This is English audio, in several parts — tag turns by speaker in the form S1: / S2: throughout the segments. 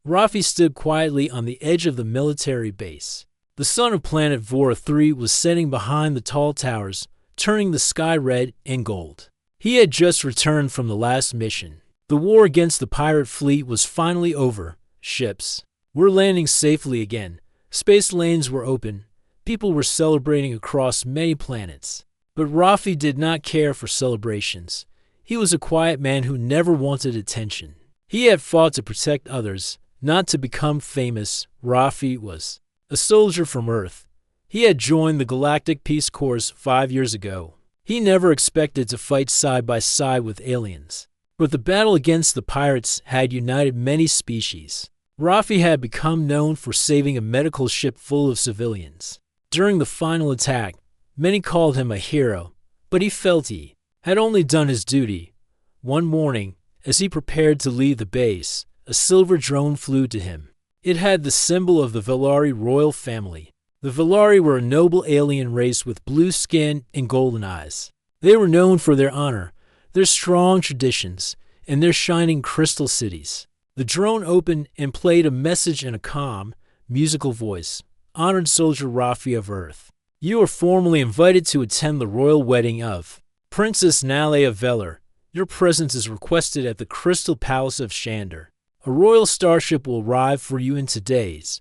S1: Rafi stood quietly on the edge of the military base. The sun of planet Vora 3 was setting behind the tall towers, turning the sky red and gold. He had just returned from the last mission. The war against the pirate fleet was finally over. Ships were landing safely again. Space lanes were open. People were celebrating across many planets. But Rafi did not care for celebrations. He was a quiet man who never wanted attention. He had fought to protect others, not to become famous. Rafi was a soldier from Earth. He had joined the Galactic Peace Corps 5 years ago. He never expected to fight side by side with aliens. But the battle against the pirates had united many species. Rafi had become known for saving a medical ship full of civilians. During the final attack, many called him a hero, but he felt he had only done his duty. One morning, as he prepared to leave the base, a silver drone flew to him. It had the symbol of the Velari royal family. The Velari were a noble alien race with blue skin and golden eyes. They were known for their honor, their strong traditions, and their shining crystal cities. The drone opened and played a message in a calm, musical voice. Honored Soldier Rafi of Earth, you are formally invited to attend the royal wedding of Princess Nale of Velar. Your presence is requested at the Crystal Palace of Shandar. A royal starship will arrive for you in 2 days.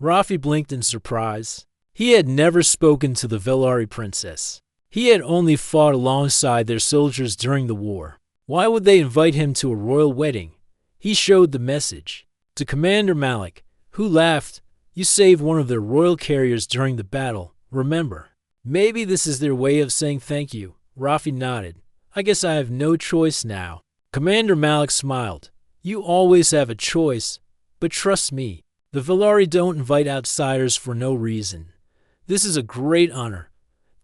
S1: Rafi blinked in surprise. He had never spoken to the Velari princess. He had only fought alongside their soldiers during the war. Why would they invite him to a royal wedding? He showed the message to Commander Malik, who laughed. You saved one of their royal carriers during the battle, remember? Maybe this is their way of saying thank you. Rafi nodded. I guess I have no choice now. Commander Malik smiled. You always have a choice, but trust me, the Velari don't invite outsiders for no reason. This is a great honor.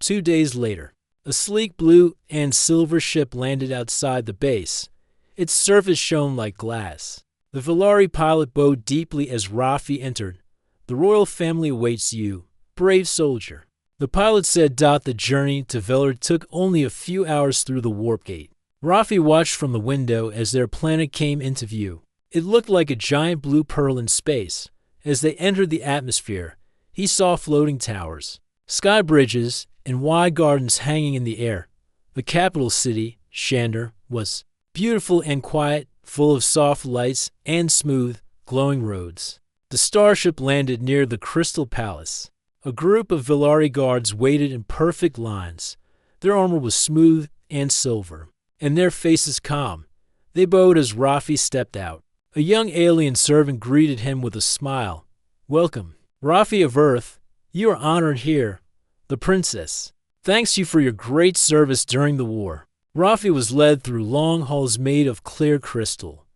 S1: 2 days later, a sleek blue and silver ship landed outside the base. Its surface shone like glass. The Velari pilot bowed deeply as Rafi entered. The royal family awaits you, brave soldier. The pilot said. The journey to Velar took only a few hours through the warp gate. Rafi watched from the window as their planet came into view. It looked like a giant blue pearl in space. As they entered the atmosphere, he saw floating towers, sky bridges, and wide gardens hanging in the air. The capital city, Shandar, was beautiful and quiet, full of soft lights and smooth, glowing roads. The starship landed near the Crystal Palace. A group of Velari guards waited in perfect lines. Their armor was smooth and silver, and their faces calm. They bowed as Rafi stepped out. A young alien servant greeted him with a smile. Welcome, Rafi of Earth. You are honored here. The princess thanks you for your great service during the war. Rafi was led through long halls made of clear crystal.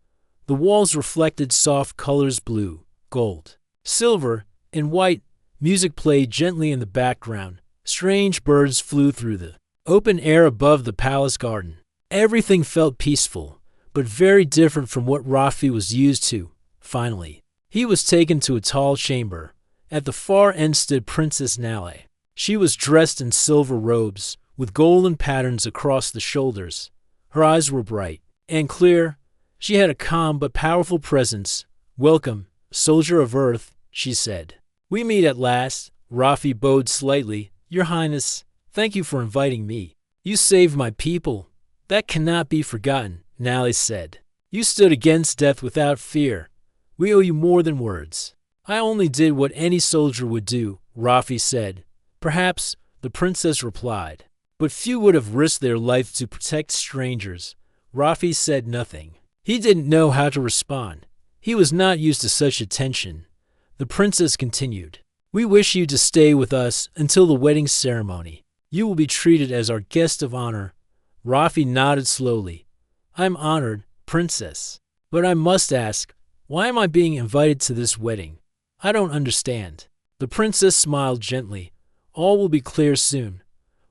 S1: The walls reflected soft colors: blue, gold, silver, and white. Music played gently in the background. Strange birds flew through the open air above the palace garden. Everything felt peaceful, but very different from what Rafi was used to. Finally, he was taken to a tall chamber. At the far end stood Princess Nale. She was dressed in silver robes, with golden patterns across the shoulders. Her eyes were bright and clear. She had a calm but powerful presence. Welcome, soldier of Earth, she said. We meet at last. Rafi bowed slightly. Your Highness, thank you for inviting me. You saved my people. That cannot be forgotten, Nale said. You stood against death without fear. We owe you more than words. I only did what any soldier would do, Rafi said. Perhaps, the princess replied. But few would have risked their life to protect strangers. Rafi said nothing. He didn't know how to respond. He was not used to such attention. The princess continued. We wish you to stay with us until the wedding ceremony. You will be treated as our guest of honor. Rafi nodded slowly. I'm honored, princess. But I must ask, why am I being invited to this wedding? I don't understand. The princess smiled gently. All will be clear soon.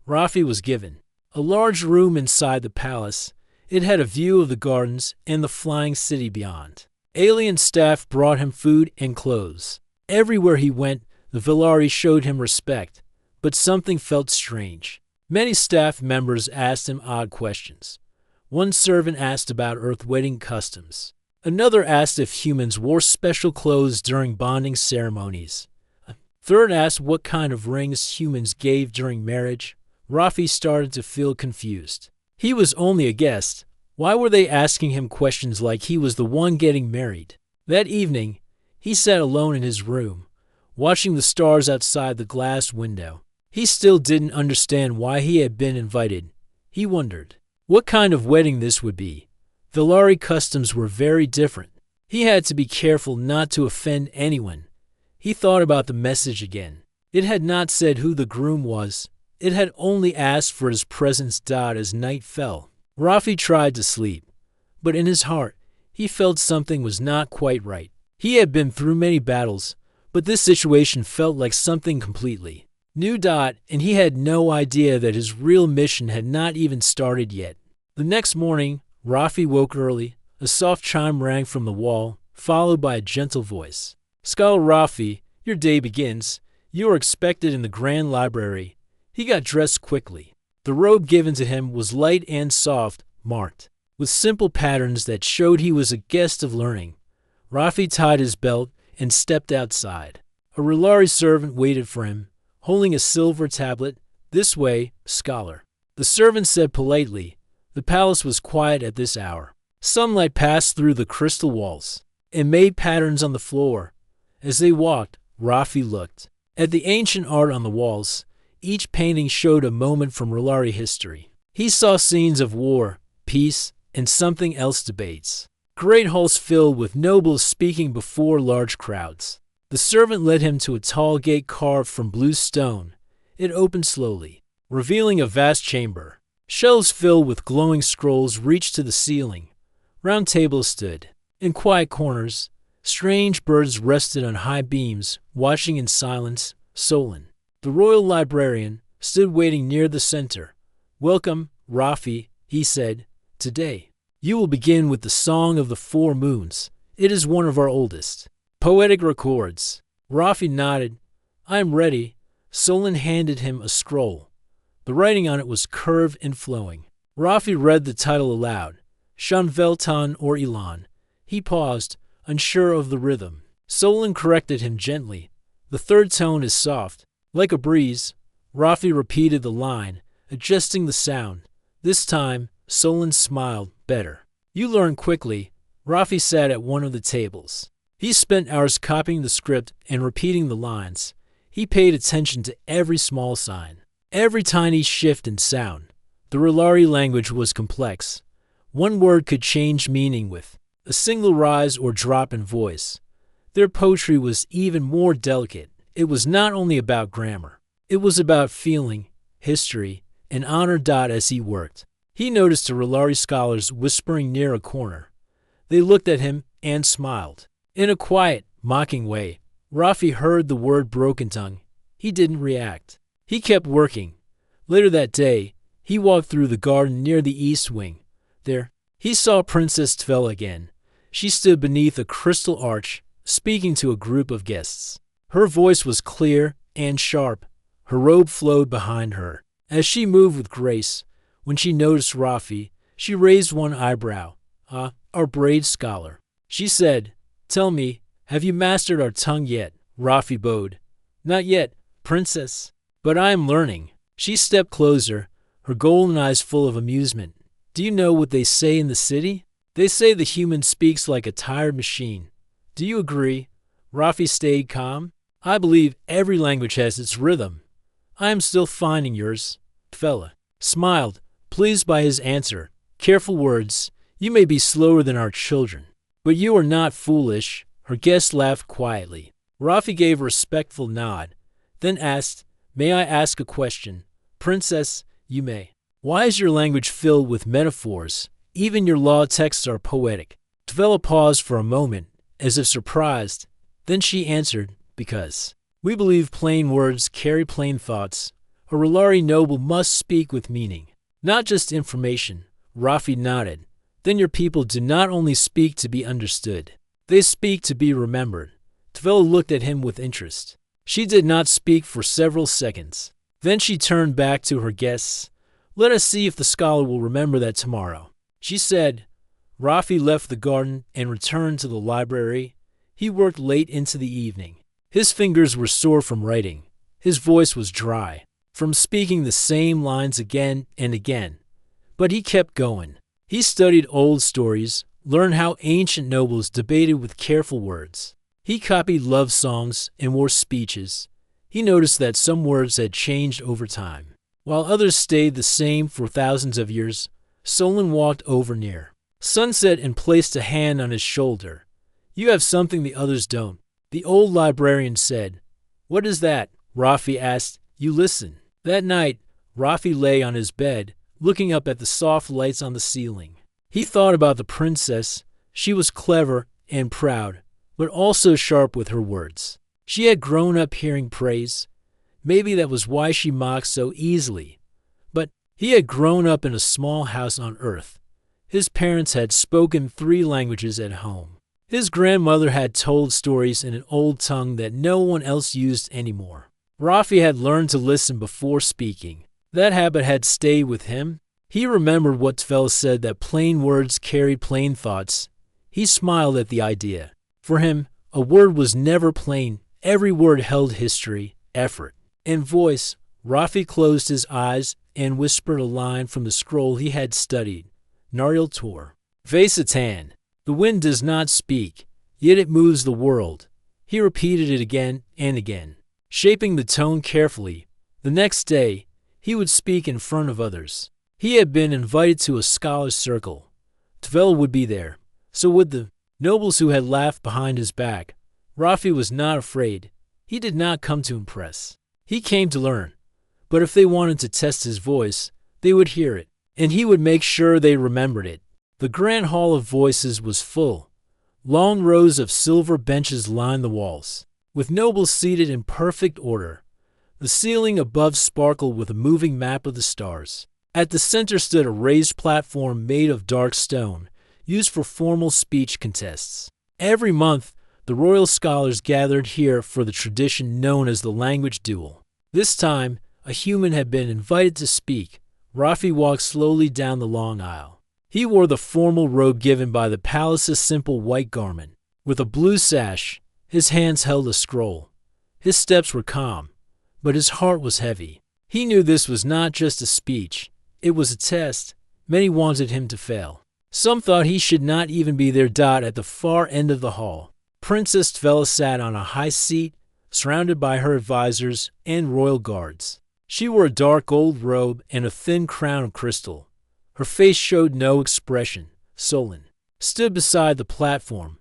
S1: Rafi was given a large room inside the palace. It had a view of the gardens and the flying city beyond. Alien staff brought him food and clothes. Everywhere he went, the Velari showed him respect, but something felt strange. Many staff members asked him odd questions. One servant asked about Earth wedding customs. Another asked if humans wore special clothes during bonding ceremonies. A third asked what kind of rings humans gave during marriage. Rafi started to feel confused. He was only a guest. Why were they asking him questions like he was the one getting married? That evening, he sat alone in his room, watching the stars outside the glass window. He still didn't understand why he had been invited. He wondered what kind of wedding this would be. The Lari customs were very different. He had to be careful not to offend anyone. He thought about the message again. It had not said who the groom was. It had only asked for his presence. As night fell, Rafi tried to sleep, but in his heart, he felt something was not quite right. He had been through many battles, but this situation felt like something completely new. And he had no idea that his real mission had not even started yet. The next morning, Rafi woke early. A soft chime rang from the wall, followed by a gentle voice. "Scholar Rafi, your day begins. You are expected in the grand library." He got dressed quickly. The robe given to him was light and soft, marked with simple patterns that showed he was a guest of learning. Rafi tied his belt and stepped outside. A Rulari servant waited for him, holding a silver tablet. "This way, scholar," the servant said politely. The palace was quiet at this hour. Sunlight passed through the crystal walls and made patterns on the floor. As they walked, Rafi looked at the ancient art on the walls. Each painting showed a moment from Rulari history. He saw scenes of war, peace, and something else, debates. Great halls filled with nobles speaking before large crowds. The servant led him to a tall gate carved from blue stone. It opened slowly, revealing a vast chamber. Shelves filled with glowing scrolls reached to the ceiling. Round tables stood in quiet corners. Strange birds rested on high beams, watching in silence. Solon, the royal librarian, stood waiting near the center. "Welcome, Rafi," he said. "Today, you will begin with the Song of the Four Moons. It is one of our oldest poetic records." Rafi nodded. "I am ready." Solon handed him a scroll. The writing on it was curved and flowing. Rafi read the title aloud, Shanveltan or Elan. He paused, unsure of the rhythm. Solon corrected him gently. "The third tone is soft, like a breeze." Rafi repeated the line, adjusting the sound. This time, Solon smiled. "Better. You learn quickly." Rafi sat at one of the tables. He spent hours copying the script and repeating the lines. He paid attention to every small sign, every tiny shift in sound. The Rulari language was complex. One word could change meaning with a single rise or drop in voice. Their poetry was even more delicate. It was not only about grammar. It was about feeling, history, and honor. As he worked, he noticed the Rulari scholars whispering near a corner. They looked at him and smiled. In a quiet, mocking way, Rafi heard the word broken tongue. He didn't react. He kept working. Later that day, he walked through the garden near the east wing. There, he saw Princess Tvela again. She stood beneath a crystal arch, speaking to a group of guests. Her voice was clear and sharp. Her robe flowed behind her. As she moved with grace, when she noticed Rafi, she raised one eyebrow. Our brave scholar," she said. "Tell me, have you mastered our tongue yet?" Rafi bowed. "Not yet, princess, but I am learning." She stepped closer, her golden eyes full of amusement. "Do you know what they say in the city? They say the human speaks like a tired machine. Do you agree?" Rafi stayed calm. "I believe every language has its rhythm. I am still finding yours." Tvela smiled, pleased by his answer. "Careful words. You may be slower than our children, but you are not foolish." Her guest laughed quietly. Rafi gave a respectful nod, then asked, "May I ask a question?" "Princess, you may." "Why is your language filled with metaphors? Even your law texts are poetic." Tvela paused for a moment, as if surprised. Then she answered, "Because we believe plain words carry plain thoughts. A Rulari noble must speak with meaning, not just information." Rafi nodded. "Then your people do not only speak to be understood. They speak to be remembered." Tvela looked at him with interest. She did not speak for several seconds. Then she turned back to her guests. "Let us see if the scholar will remember that tomorrow." She said, Rafi left the garden and returned to the library. He worked late into the evening. His fingers were sore from writing. His voice was dry from speaking the same lines again and again. But he kept going. He studied old stories, learned how ancient nobles debated with careful words. He copied love songs and war speeches. He noticed that some words had changed over time, while others stayed the same for thousands of years. Solon walked over near Sunset and placed a hand on his shoulder. "You have something the others don't," the old librarian said. "What is that?" Rafi asked. "You listen." That night, Rafi lay on his bed, looking up at the soft lights on the ceiling. He thought about the princess. She was clever and proud, but also sharp with her words. She had grown up hearing praise. Maybe that was why she mocked so easily. But he had grown up in a small house on Earth. His parents had spoken 3 languages at home. His grandmother had told stories in an old tongue that no one else used anymore. Rafi had learned to listen before speaking. That habit had stayed with him. He remembered what Tvel said, that plain words carried plain thoughts. He smiled at the idea. For him, a word was never plain. Every word held history, effort, and voice. Rafi closed his eyes and whispered a line from the scroll he had studied. Nariel Tor. Vasatan. The wind does not speak, yet it moves the world. He repeated it again and again, shaping the tone carefully. The next day, he would speak in front of others. He had been invited to a scholar's circle. Tvel would be there. So would the nobles who had laughed behind his back. Rafi was not afraid. He did not come to impress. He came to learn. But if they wanted to test his voice, they would hear it, and he would make sure they remembered it. The grand hall of voices was full. Long rows of silver benches lined the walls, with nobles seated in perfect order. The ceiling above sparkled with a moving map of the stars. At the center stood a raised platform made of dark stone, used for formal speech contests. Every month, the royal scholars gathered here for the tradition known as the language duel. This time, a human had been invited to speak. Rafi walked slowly down the long aisle. He wore the formal robe given by the palace's simple white garment. With a blue sash, his hands held a scroll. His steps were calm, but his heart was heavy. He knew this was not just a speech. It was a test. Many wanted him to fail. Some thought he should not even be there. At the far end of the hall, Princess Tvela sat on a high seat, surrounded by her advisors and royal guards. She wore a dark gold robe and a thin crown of crystal. Her face showed no expression. Solon stood beside the platform.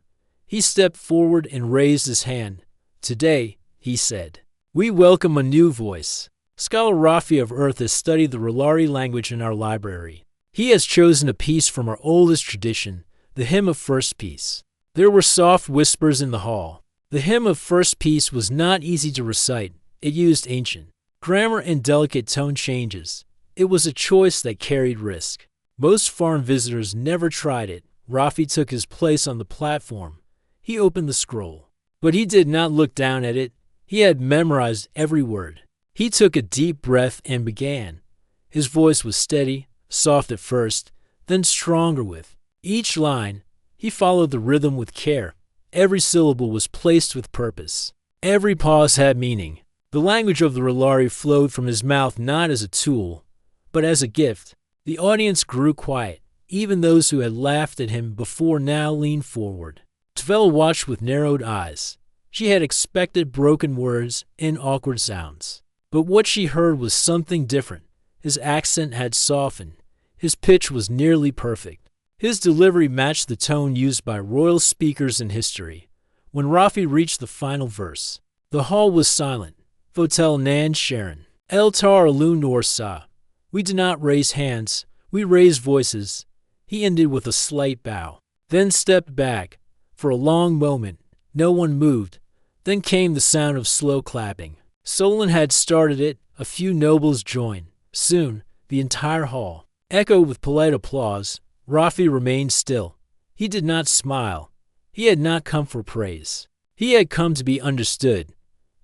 S1: He stepped forward and raised his hand. "Today," he said, "we welcome a new voice." Scholar Rafi of Earth has studied the Rulari language in our library. He has chosen a piece from our oldest tradition, the Hymn of First Peace. There were soft whispers in the hall. The Hymn of First Peace was not easy to recite. It used ancient grammar and delicate tone changes. It was a choice that carried risk. Most foreign visitors never tried it. Rafi took his place on the platform. He opened the scroll, but he did not look down at it. He had memorized every word. He took a deep breath and began. His voice was steady, soft at first, then stronger with each line. He followed the rhythm with care. Every syllable was placed with purpose. Every pause had meaning. The language of the Rulari flowed from his mouth not as a tool, but as a gift. The audience grew quiet. Even those who had laughed at him before now leaned forward. Tvel watched with narrowed eyes. She had expected broken words and awkward sounds. But what she heard was something different. His accent had softened. His pitch was nearly perfect. His delivery matched the tone used by royal speakers in history. When Rafi reached the final verse, the hall was silent. Votel Nan Sharon. El Tar Alun Sa. We did not raise hands. We raised voices. He ended with a slight bow, then stepped back. For a long moment, no one moved. Then came the sound of slow clapping. Solon had started it. A few nobles joined. Soon, the entire hall echoed with polite applause. Rafi remained still. He did not smile. He had not come for praise. He had come to be understood.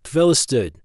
S1: Tvela stood.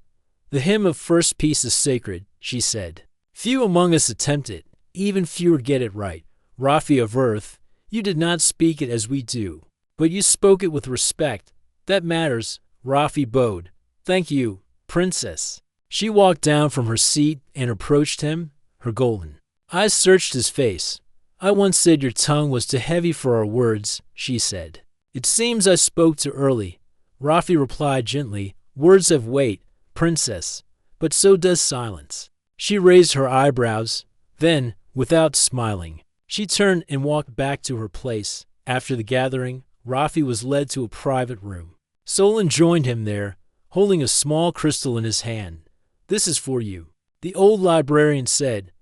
S1: "The hymn of first peace is sacred," she said. "Few among us attempt it. Even fewer get it right. Rafi of Earth, You did not speak it as we do, but you spoke it with respect. That matters. Rafi bowed. Thank you, princess. She walked down from her seat and approached him, her golden eyes searched his face. I once said your tongue was too heavy for our words, she said. It seems I spoke too early. Rafi replied gently. Words have weight, princess, but so does silence. She raised her eyebrows. Then, without smiling, she turned and walked back to her place. After the gathering, Rafi was led to a private room. Solon joined him there, holding a small crystal in his hand. This is for you, the old librarian said.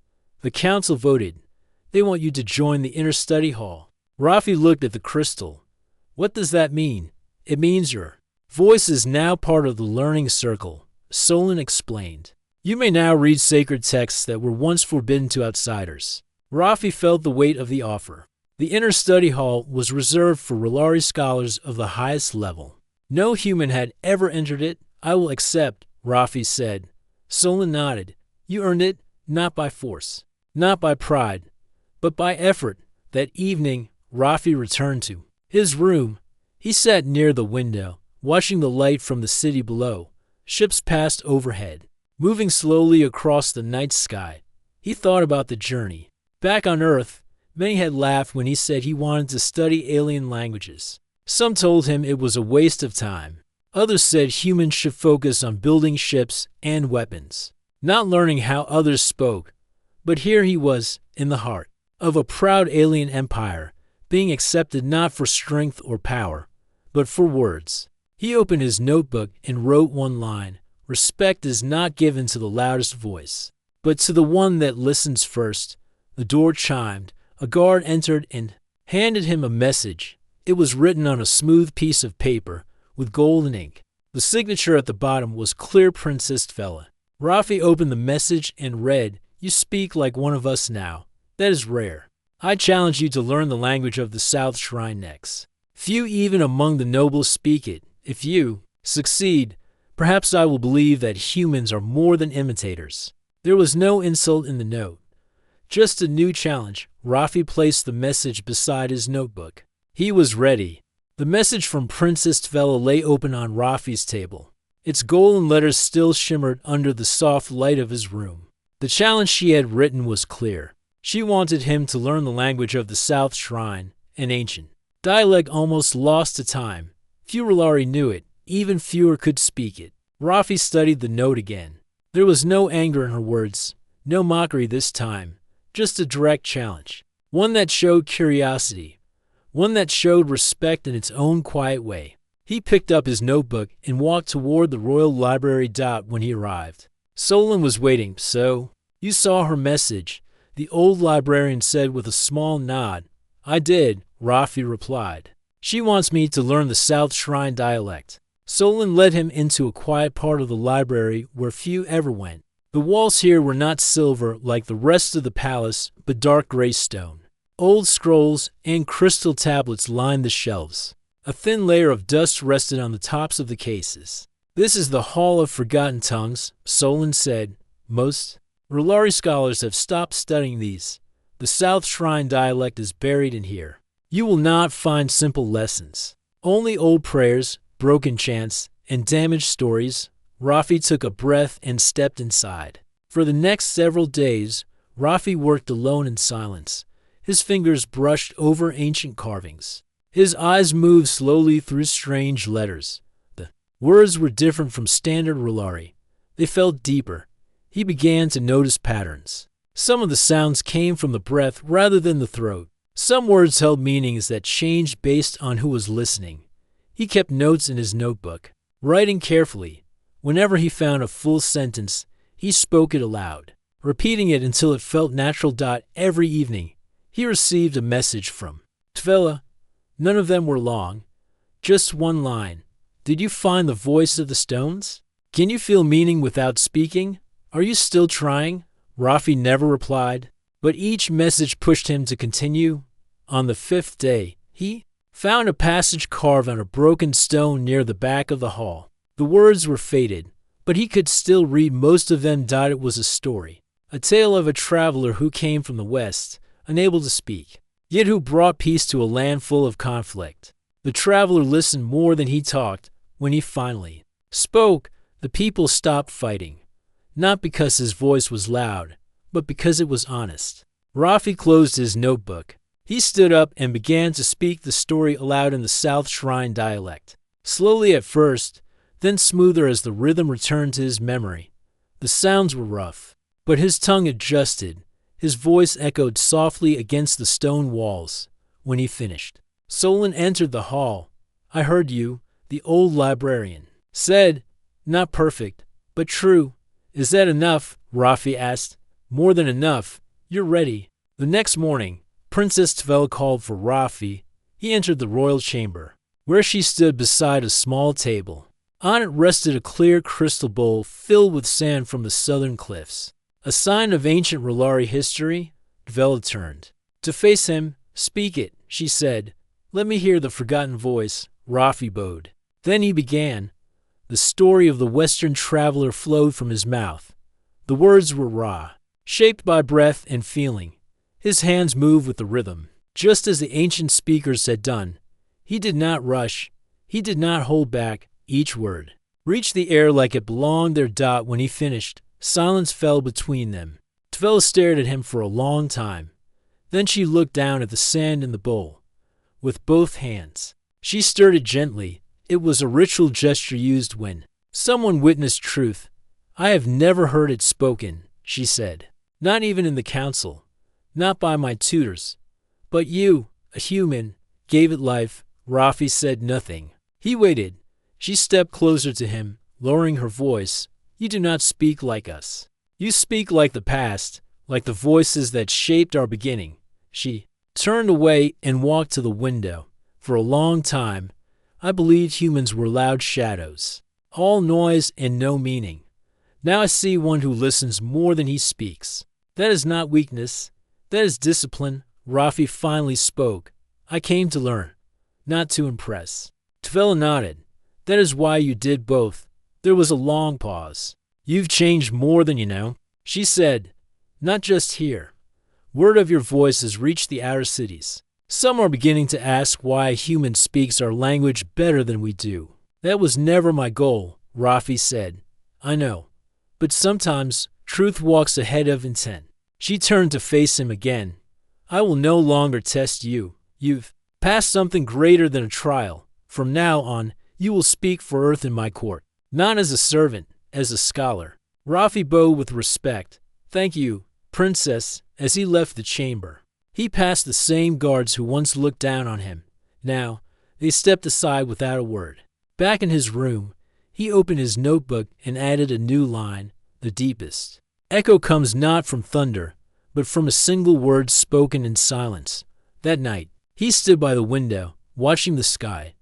S1: The council voted. They want you to join the inner study hall. Rafi looked at the crystal. What does that mean? It means your voice is now part of the learning circle, Solon explained. You may now read sacred texts that were once forbidden to outsiders. Rafi felt the weight of the offer. The inner study hall was reserved for R'hllari scholars of the highest level. No human had ever entered it. I will accept, Rafi said. Solon nodded. You earned it, not by force, not by pride, but by effort. That evening, Rafi returned to his room. He sat near the window, watching the light from the city below. Ships passed overhead, moving slowly across the night sky. He thought about the journey. Back on Earth, many had laughed when he said he wanted to study alien languages. Some told him it was a waste of time. Others said humans should focus on building ships and weapons, not learning how others spoke. But here he was, in the heart of a proud alien empire, being accepted not for strength or power, but for words. He opened his notebook and wrote one line. Respect is not given to the loudest voice, but to the one that listens first. The door chimed. A guard entered and handed him a message. It was written on a smooth piece of paper with golden ink. The signature at the bottom was clear, Princess Tvela. Rafi opened the message and read, You speak like one of us now. That is rare. I challenge you to learn the language of the South Shrine next. Few even among the nobles speak it. If you succeed, perhaps I will believe that humans are more than imitators. There was no insult in the note, just a new challenge. Rafi placed the message beside his notebook. He was ready. The message from Princess Tvela lay open on Rafi's table. Its golden letters still shimmered under the soft light of his room. The challenge she had written was clear. She wanted him to learn the language of the South Shrine, an ancient dialect almost lost to time. Few R'hllari knew it, even fewer could speak it. Rafi studied the note again. There was no anger in her words, no mockery this time, just a direct challenge. One that showed curiosity, one that showed respect in its own quiet way. He picked up his notebook and walked toward the Royal Library. When he arrived, Solon was waiting. So, you saw her message, the old librarian said with a small nod. I did, Rafi replied. She wants me to learn the South Shrine dialect. Solon led him into a quiet part of the library where few ever went. The walls here were not silver like the rest of the palace, but dark gray stone. Old scrolls and crystal tablets lined the shelves. A thin layer of dust rested on the tops of the cases. This is the Hall of Forgotten Tongues, Solon said. Most R'hllari scholars have stopped studying these. The South Shrine dialect is buried in here. You will not find simple lessons. Only old prayers, broken chants, and damaged stories. Rafi took a breath and stepped inside. For the next several days, Rafi worked alone in silence. His fingers brushed over ancient carvings. His eyes moved slowly through strange letters. The words were different from standard R'hllari. They felt deeper. He began to notice patterns. Some of the sounds came from the breath rather than the throat. Some words held meanings that changed based on who was listening. He kept notes in his notebook, writing carefully. Whenever he found a full sentence, he spoke it aloud, repeating it until it felt natural. Every evening, he received a message from Tvela. None of them were long, just one line. Did you find the voice of the stones? Can you feel meaning without speaking? Are you still trying? Rafi never replied, but each message pushed him to continue. On the fifth day, he found a passage carved on a broken stone near the back of the hall. The words were faded, but he could still read most of them. It was a story, a tale of a traveler who came from the west, unable to speak. yet who brought peace to a land full of conflict. The traveler listened more than he talked. When he finally spoke, the people stopped fighting, not because his voice was loud, but because it was honest. Rafi closed his notebook. He stood up and began to speak the story aloud in the South Shrine dialect. Slowly at first, then smoother as the rhythm returned to his memory. The sounds were rough, but his tongue adjusted. His voice echoed softly against the stone walls. When he finished, Solon entered the hall. "I heard you," the old librarian said. "Not perfect, but true." "Is that enough?" Rafi asked. "More than enough. You're ready." The next morning, Princess Tvel called for Rafi. He entered the royal chamber, where she stood beside a small table. On it rested a clear crystal bowl filled with sand from the southern cliffs. A sign of ancient R'hllari history. Tvel turned to face him. "Speak it," she said. "Let me hear the forgotten voice." Rafi bowed. Then he began. The story of the Western traveler flowed from his mouth. The words were raw, shaped by breath and feeling. His hands moved with the rhythm, just as the ancient speakers had done. He did not rush. He did not hold back. Each word reached the air like it belonged there. When he finished, silence fell between them. Tvel stared at him for a long time. Then she looked down at the sand in the bowl. With both hands, she stirred it gently. It was a ritual gesture used when someone witnessed truth. "I have never heard it spoken," she said. "Not even in the council. Not by my tutors. But you, a human, gave it life." Rafi said nothing. He waited. She stepped closer to him, lowering her voice. "You do not speak like us. You speak like the past, like the voices that shaped our beginning." She turned away and walked to the window. "For a long time, I believed humans were loud shadows, all noise and no meaning. Now I see one who listens more than he speaks. That is not weakness. That is discipline." Rafi finally spoke. "I came to learn, not to impress." Tvel nodded. "That is why you did both." There was a long pause. "You've changed more than you know," she said. "Not just here. Word of your voice has reached the outer cities. Some are beginning to ask why a human speaks our language better than we do." "That was never my goal," Rafi said. "I know. But sometimes truth walks ahead of intent." She turned to face him again. "I will no longer test you. You've passed something greater than a trial. From now on, you will speak for Earth in my court. Not as a servant, as a scholar." Rafi bowed with respect. "Thank you, Princess." As he left the chamber, he passed the same guards who once looked down on him. Now, they stepped aside without a word. Back in his room, he opened his notebook and added a new line, the deepest echo comes not from thunder, but from a single word spoken in silence. That night, he stood by the window, watching the sky.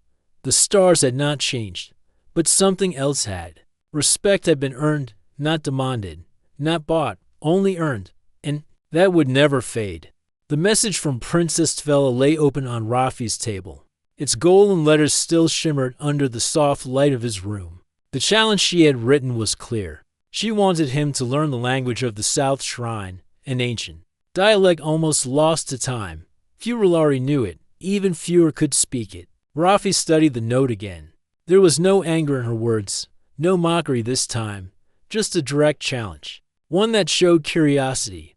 S1: The stars had not changed, but something else had. Respect had been earned, not demanded, not bought, only earned, and that would never fade. The message from Princess Tvel lay open on Rafi's table. Its golden letters still shimmered under the soft light of his room. The challenge she had written was clear. She wanted him to learn the language of the South Shrine, an ancient dialect almost lost to time. Few R'hllari knew it, even fewer could speak it. Rafi studied the note again. There was no anger in her words, no mockery this time, just a direct challenge. One that showed curiosity,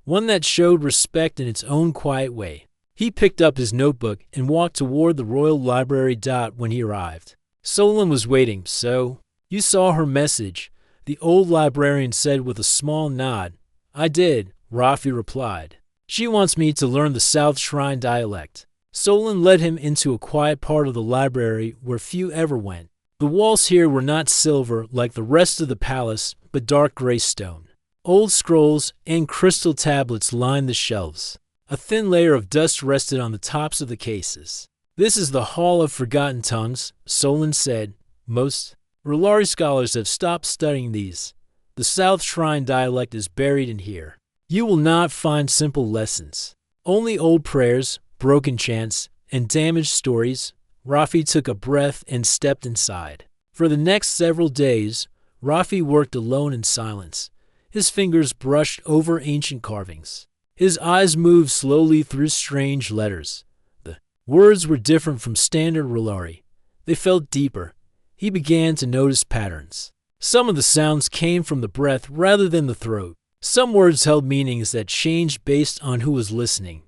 S1: one that showed respect in its own quiet way. He picked up his notebook and walked toward the royal library. When he arrived, Solon was waiting. "So, you saw her message?" the old librarian said with a small nod. "I did," Rafi replied. "She wants me to learn the South Shrine dialect." Solon led him into a quiet part of the library where few ever went. The walls here were not silver like the rest of the palace, but dark gray stone. Old scrolls and crystal tablets lined the shelves. A thin layer of dust rested on the tops of the cases. "This is the Hall of Forgotten Tongues," Solon said. "Most R'hllari scholars have stopped studying these. The South Shrine dialect is buried in here. You will not find simple lessons. Only old prayers, broken chants, and damaged stories." Rafi took a breath and stepped inside. For the next several days, Rafi worked alone in silence. His fingers brushed over ancient carvings. His eyes moved slowly through strange letters. The words were different from standard R'hllari. They felt deeper. He began to notice patterns. Some of the sounds came from the breath rather than the throat. Some words held meanings that changed based on who was listening.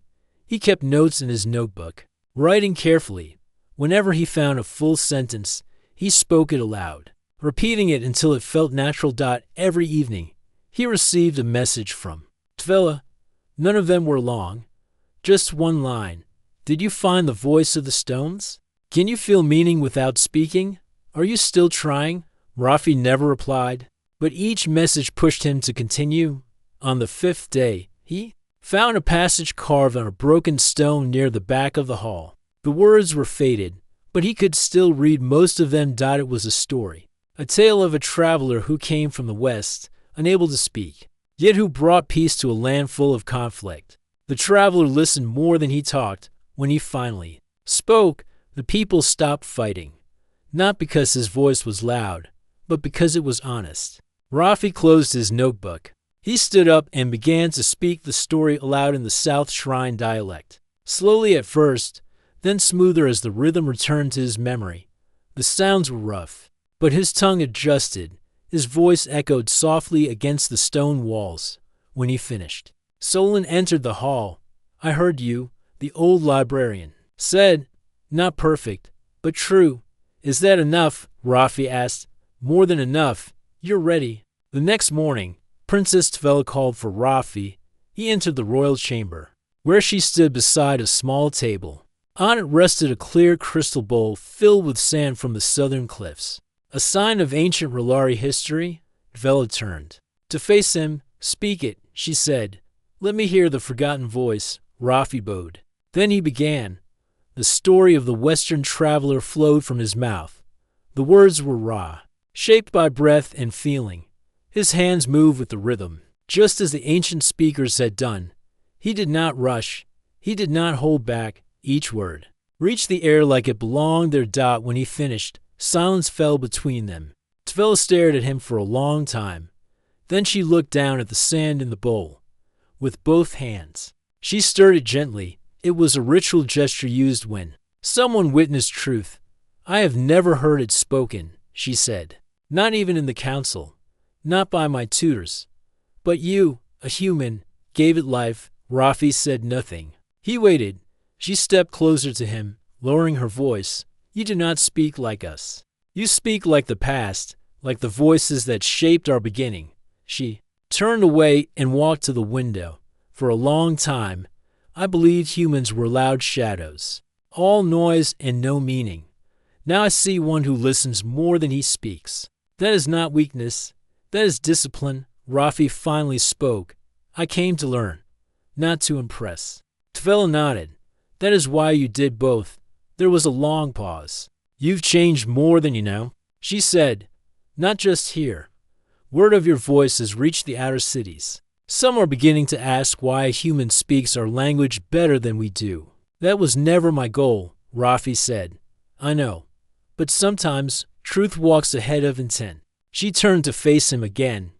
S1: He kept notes in his notebook, writing carefully. Whenever he found a full sentence, he spoke it aloud, repeating it until it felt natural. Every evening, he received a message from Tvela. None of them were long, just one line. Did you find the voice of the stones? Can you feel meaning without speaking? Are you still trying? Rafi never replied, but each message pushed him to continue. On the 5th day, he found a passage carved on a broken stone near the back of the hall. The words were faded, but he could still read most of them. It was a story, a tale of a traveler who came from the west, unable to speak, yet who brought peace to a land full of conflict. The traveler listened more than he talked. When he finally spoke, the people stopped fighting, not because his voice was loud, but because it was honest. Rafi closed his notebook. He stood up and began to speak the story aloud in the South Shrine dialect, slowly at first, then smoother as the rhythm returned to his memory. The sounds were rough, but his tongue adjusted. His voice echoed softly against the stone walls. When he finished, Solon entered the hall. I heard you, the old librarian said. Not perfect, but true. Is that enough? Rafi asked. More than enough. You're ready. The next morning, Princess Tvela called for Rafi. He entered the royal chamber, where she stood beside a small table. On it rested a clear crystal bowl filled with sand from the southern cliffs. A sign of ancient R'hllari history. Tvela turned to face him. Speak it, she said. Let me hear the forgotten voice. Rafi bowed. Then he began. The story of the Western traveler flowed from his mouth. The words were raw, shaped by breath and feeling. His hands moved with the rhythm, just as the ancient speakers had done. He did not rush. He did not hold back. Each word reached the air like it belonged there. When he finished, silence fell between them. Tvela stared at him for a long time. Then she looked down at the sand in the bowl. With both hands, she stirred it gently. It was a ritual gesture used when someone witnessed truth. I have never heard it spoken, she said. Not even in the council. Not by my tutors. But you, a human, gave it life. Rafi said nothing. He waited. She stepped closer to him, lowering her voice. You do not speak like us. You speak like the past, like the voices that shaped our beginning. She turned away and walked to the window. For a long time, I believed humans were loud shadows, all noise and no meaning. Now I see one who listens more than he speaks. That is not weakness. That is discipline. Rafi finally spoke. I came to learn, not to impress. Tvela nodded. That is why you did both. There was a long pause. You've changed more than you know, she said. Not just here. Word of your voice has reached the outer cities. Some are beginning to ask why a human speaks our language better than we do. That was never my goal, Rafi said. I know. But sometimes truth walks ahead of intent. She turned to face him again.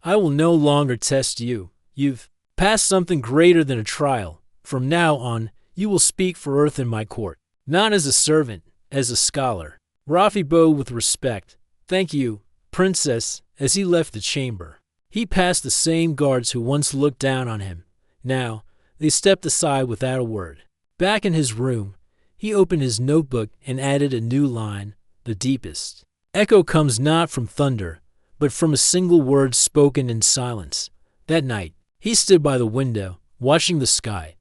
S1: I will no longer test you. You've passed something greater than a trial. From now on, you will speak for Earth in my court. Not as a servant, as a scholar. Rafi bowed with respect. Thank you, Princess, as he left the chamber. He passed the same guards who once looked down on him. Now, they stepped aside without a word. Back in his room, he opened his notebook and added a new line, the deepest. Echo comes not from thunder, but from a single word spoken in silence. That night, he stood by the window, watching the sky.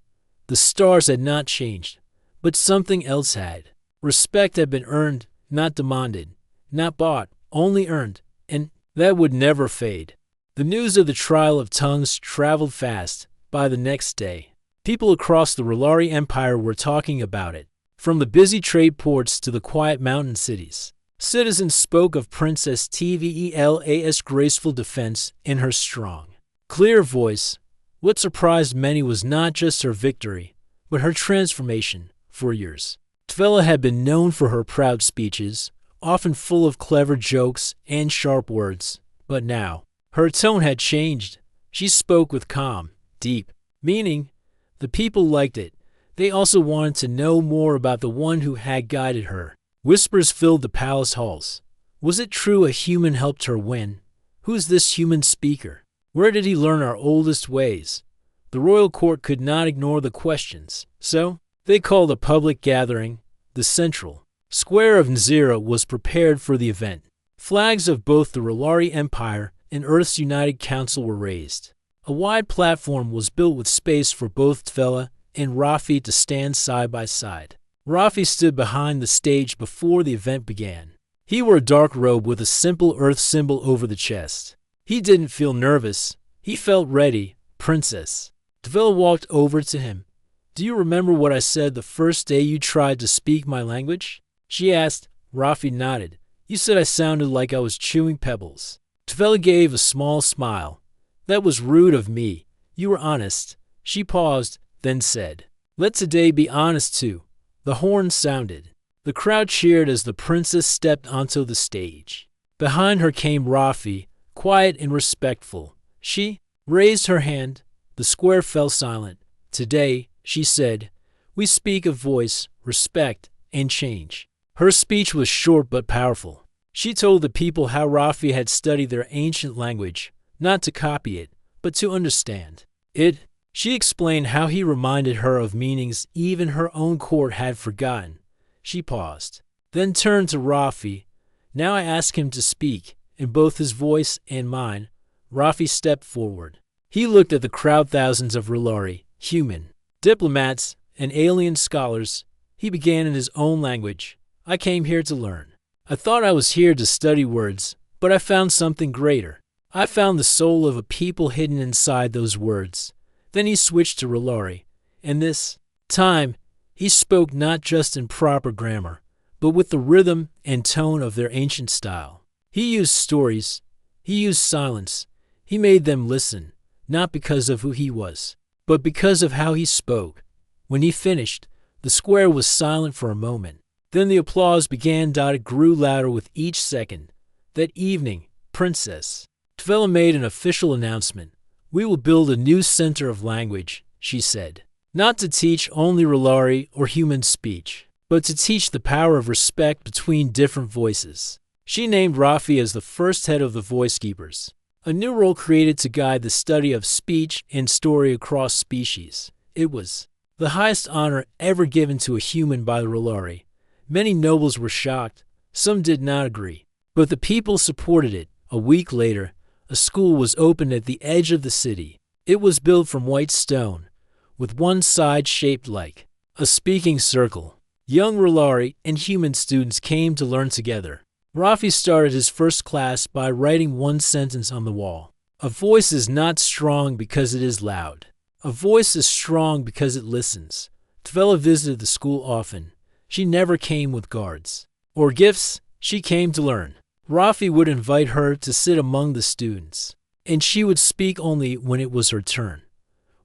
S1: The stars had not changed, but something else had. Respect had been earned, not demanded, not bought, only earned, and that would never fade. The news of the trial of tongues traveled fast. By the next day, people across the R'hllari Empire were talking about it. From the busy trade ports to the quiet mountain cities, citizens spoke of Princess Tvela's graceful defense in her strong, clear voice. What surprised many was not just her victory, but her transformation. For years, Tvela had been known for her proud speeches, often full of clever jokes and sharp words. But now, her tone had changed. She spoke with calm, deep Meaning, the people liked it. They also wanted to know more about the one who had guided her. Whispers filled the palace halls. Was it true a human helped her win? Who's this human speaker? Where did he learn our oldest ways? The royal court could not ignore the questions, so they called a public gathering. The central square of Nzira was prepared for the event. Flags of both the R'hllari Empire and Earth's United Council were raised. A wide platform was built with space for both Tvela and Rafi to stand side by side. Rafi stood behind the stage before the event began. He wore a dark robe with a simple Earth symbol over the chest. He didn't feel nervous. He felt ready. Princess. Tvela walked over to him. Do you remember what I said the first day you tried to speak my language? She asked. Rafi nodded. You said I sounded like I was chewing pebbles. Tvela gave a small smile. That was rude of me. You were honest. She paused, then said, let today be honest too. The horn sounded. The crowd cheered as the princess stepped onto the stage. Behind her came Rafi, quiet and respectful. She raised her hand. The square fell silent. Today, she said, we speak of voice, respect, and change. Her speech was short but powerful. She told the people how Rafi had studied their ancient language, not to copy it, but to understand it. She explained how he reminded her of meanings even her own court had forgotten. She paused, then turned to Rafi. Now I ask him to speak, in both his voice and mine. Rafi stepped forward. He looked at the crowd, thousands of R'hllari, human, diplomats, and alien scholars. He began in his own language. I came here to learn. I thought I was here to study words, but I found something greater. I found the soul of a people hidden inside those words. Then he switched to R'hllari, and this time he spoke not just in proper grammar, but with the rhythm and tone of their ancient style. He used stories. He used silence. He made them listen, not because of who he was, but because of how he spoke. When he finished, the square was silent for a moment. Then the applause began. It grew louder with each second. That evening, Princess Tvela made an official announcement. We will build a new center of language, she said. Not to teach only R'hllari or human speech, but to teach the power of respect between different voices. She named Rafi as the first head of the Voice Keepers, a new role created to guide the study of speech and story across species. It was the highest honor ever given to a human by the R'hllari. Many nobles were shocked. Some did not agree, but the people supported it. A week later, a school was opened at the edge of the city. It was built from white stone, with one side shaped like a speaking circle. Young R'hllari and human students came to learn together. Rafi started his first class by writing one sentence on the wall. A voice is not strong because it is loud. A voice is strong because it listens. Tvela visited the school often. She never came with guards or gifts. She came to learn. Rafi would invite her to sit among the students, and she would speak only when it was her turn.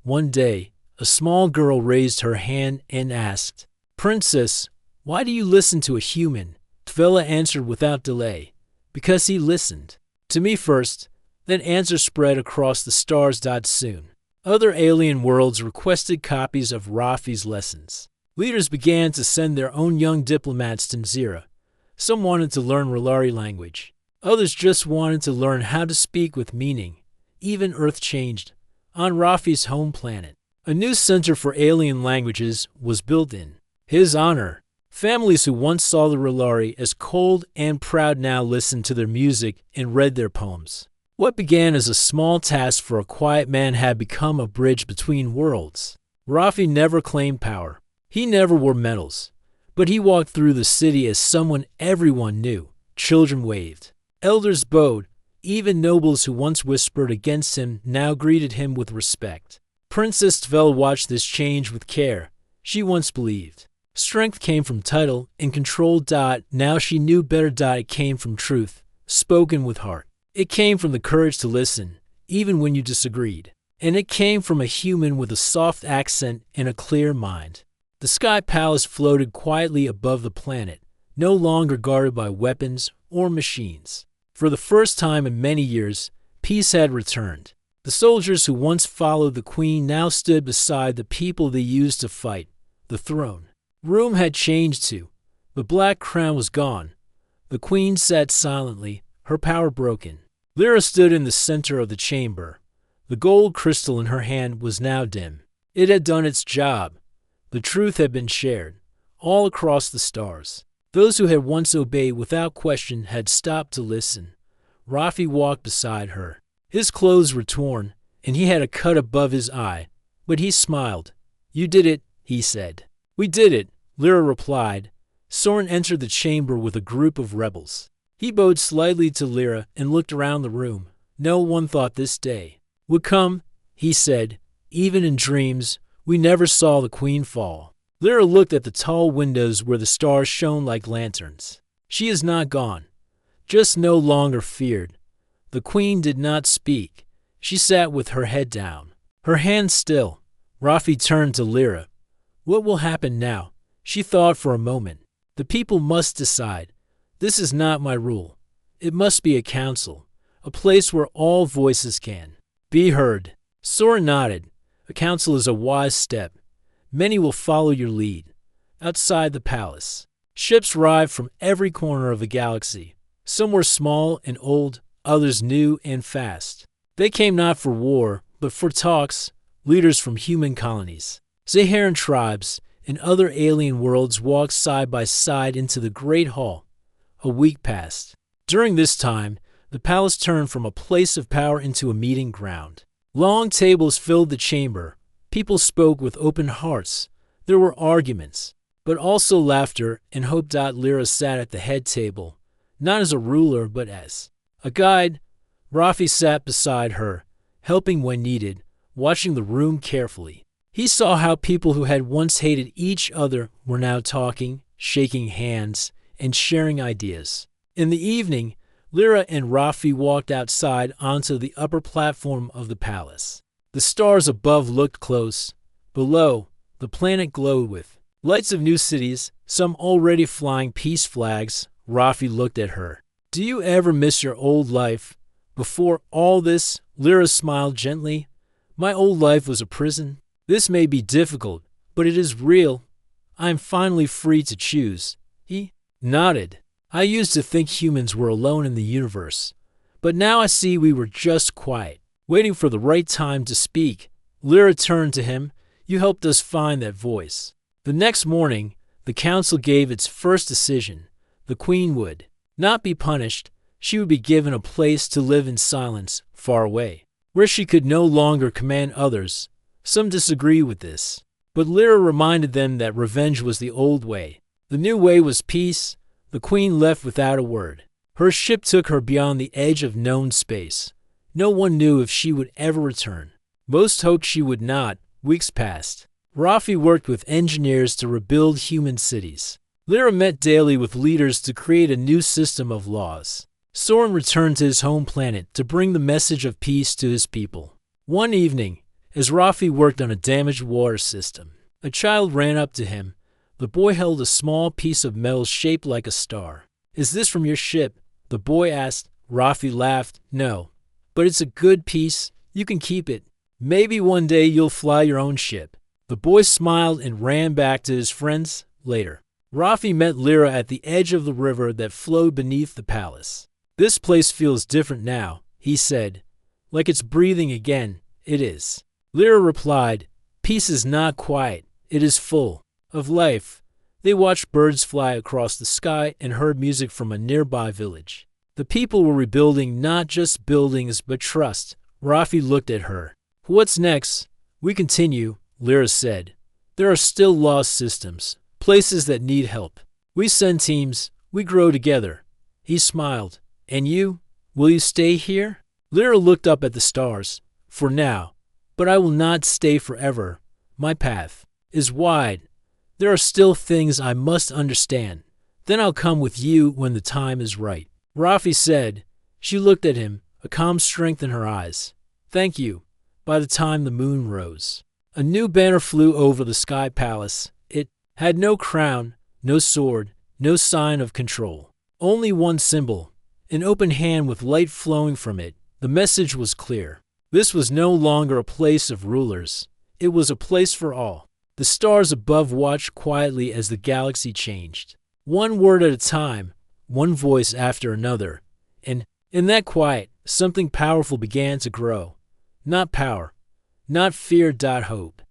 S1: One day, a small girl raised her hand and asked, Princess, why do you listen to a human? Tvela answered without delay, because he listened. To me first, then answer spread across the stars. Soon, other alien worlds requested copies of Rafi's lessons. Leaders began to send their own young diplomats to Nzira. Some wanted to learn R'hllari language. Others just wanted to learn how to speak with meaning. Even Earth changed. On Rafi's home planet, a new center for alien languages was built in his honor. Families who once saw the R'hllari as cold and proud now listened to their music and read their poems. What began as a small task for a quiet man had become a bridge between worlds. Rafi never claimed power. He never wore medals. But he walked through the city as someone everyone knew. Children waved. Elders bowed. Even nobles who once whispered against him now greeted him with respect. Princess Tvela watched this change with care. She once believed strength came from title and control. Now she knew better. It came from truth, spoken with heart. It came from the courage to listen, even when you disagreed. And it came from a human with a soft accent and a clear mind. The Sky Palace floated quietly above the planet, no longer guarded by weapons or machines. For the first time in many years, peace had returned. The soldiers who once followed the queen now stood beside the people they used to fight the throne. Room had changed too. The black crown was gone. The queen sat silently, her power broken. Lyra stood in the center of the chamber. The gold crystal in her hand was now dim. It had done its job. The truth had been shared, all across the stars. Those who had once obeyed without question had stopped to listen. Rafi walked beside her. His clothes were torn, and he had a cut above his eye, but he smiled. "You did it," he said. "We did it," Lyra replied. Soren entered the chamber with a group of rebels. He bowed slightly to Lyra and looked around the room. No one thought this day would come, he said. Even in dreams, we never saw the queen fall. Lyra looked at the tall windows where the stars shone like lanterns. She is not gone, just no longer feared. The queen did not speak. She sat with her head down, her hands still. Rafi turned to Lyra. What will happen now? She thought for a moment. The people must decide. This is not my rule. It must be a council, a place where all voices can be heard. Soren nodded. A council is a wise step. Many will follow your lead. Outside the palace, ships arrived from every corner of the galaxy. Some were small and old, others new and fast. They came not for war, but for talks. Leaders from human colonies, Zaharan tribes, and other alien worlds walked side by side into the great hall. A week passed. During this time, the palace turned from a place of power into a meeting ground. Long tables filled the chamber. People spoke with open hearts. There were arguments, but also laughter and hope. Lyra sat at the head table, not as a ruler but as a guide. Rafi sat beside her, helping when needed, watching the room carefully. He saw how people who had once hated each other were now talking, shaking hands, and sharing ideas. In the evening, Lyra and Rafi walked outside onto the upper platform of the palace. The stars above looked close. Below, the planet glowed with lights of new cities, some already flying peace flags. Rafi looked at her. Do you ever miss your old life? Before all this, Lyra smiled gently. My old life was a prison. This may be difficult, but it is real. I am finally free to choose. He nodded. I used to think humans were alone in the universe, but now I see we were just quiet, waiting for the right time to speak. Lyra turned to him. You helped us find that voice. The next morning, the council gave its first decision. The queen would not be punished. She would be given a place to live in silence, far away, where she could no longer command others. Some disagree with this, but Lyra reminded them that revenge was the old way. The new way was peace. The queen left without a word. Her ship took her beyond the edge of known space. No one knew if she would ever return. Most hoped she would not. Weeks passed. Rafi worked with engineers to rebuild human cities. Lyra met daily with leaders to create a new system of laws. Soren returned to his home planet to bring the message of peace to his people. One evening, as Rafi worked on a damaged water system, a child ran up to him. The boy held a small piece of metal shaped like a star. Is this from your ship? The boy asked. Rafi laughed. No, but it's a good piece. You can keep it. Maybe one day you'll fly your own ship. The boy smiled and ran back to his friends. Later, Rafi met Lyra at the edge of the river that flowed beneath the palace. This place feels different now, he said. Like it's breathing again. It is. Lyra replied, peace is not quiet. It is full of life. They watched birds fly across the sky and heard music from a nearby village. The people were rebuilding not just buildings but trust. Rafi looked at her. What's next? We continue, Lyra said. There are still lost systems, places that need help. We send teams, we grow together. He smiled. And you? Will you stay here? Lyra looked up at the stars. For now. But I will not stay forever. My path is wide. There are still things I must understand. Then I'll come with you when the time is right. Rafi said. She looked at him, a calm strength in her eyes. Thank you. By the time the moon rose, a new banner flew over the sky palace. It had no crown, no sword, no sign of control. Only one symbol, an open hand with light flowing from it. The message was clear. This was no longer a place of rulers. It was a place for all. The stars above watched quietly as the galaxy changed. One word at a time, one voice after another. And in that quiet, something powerful began to grow. Not power, not fear. Hope.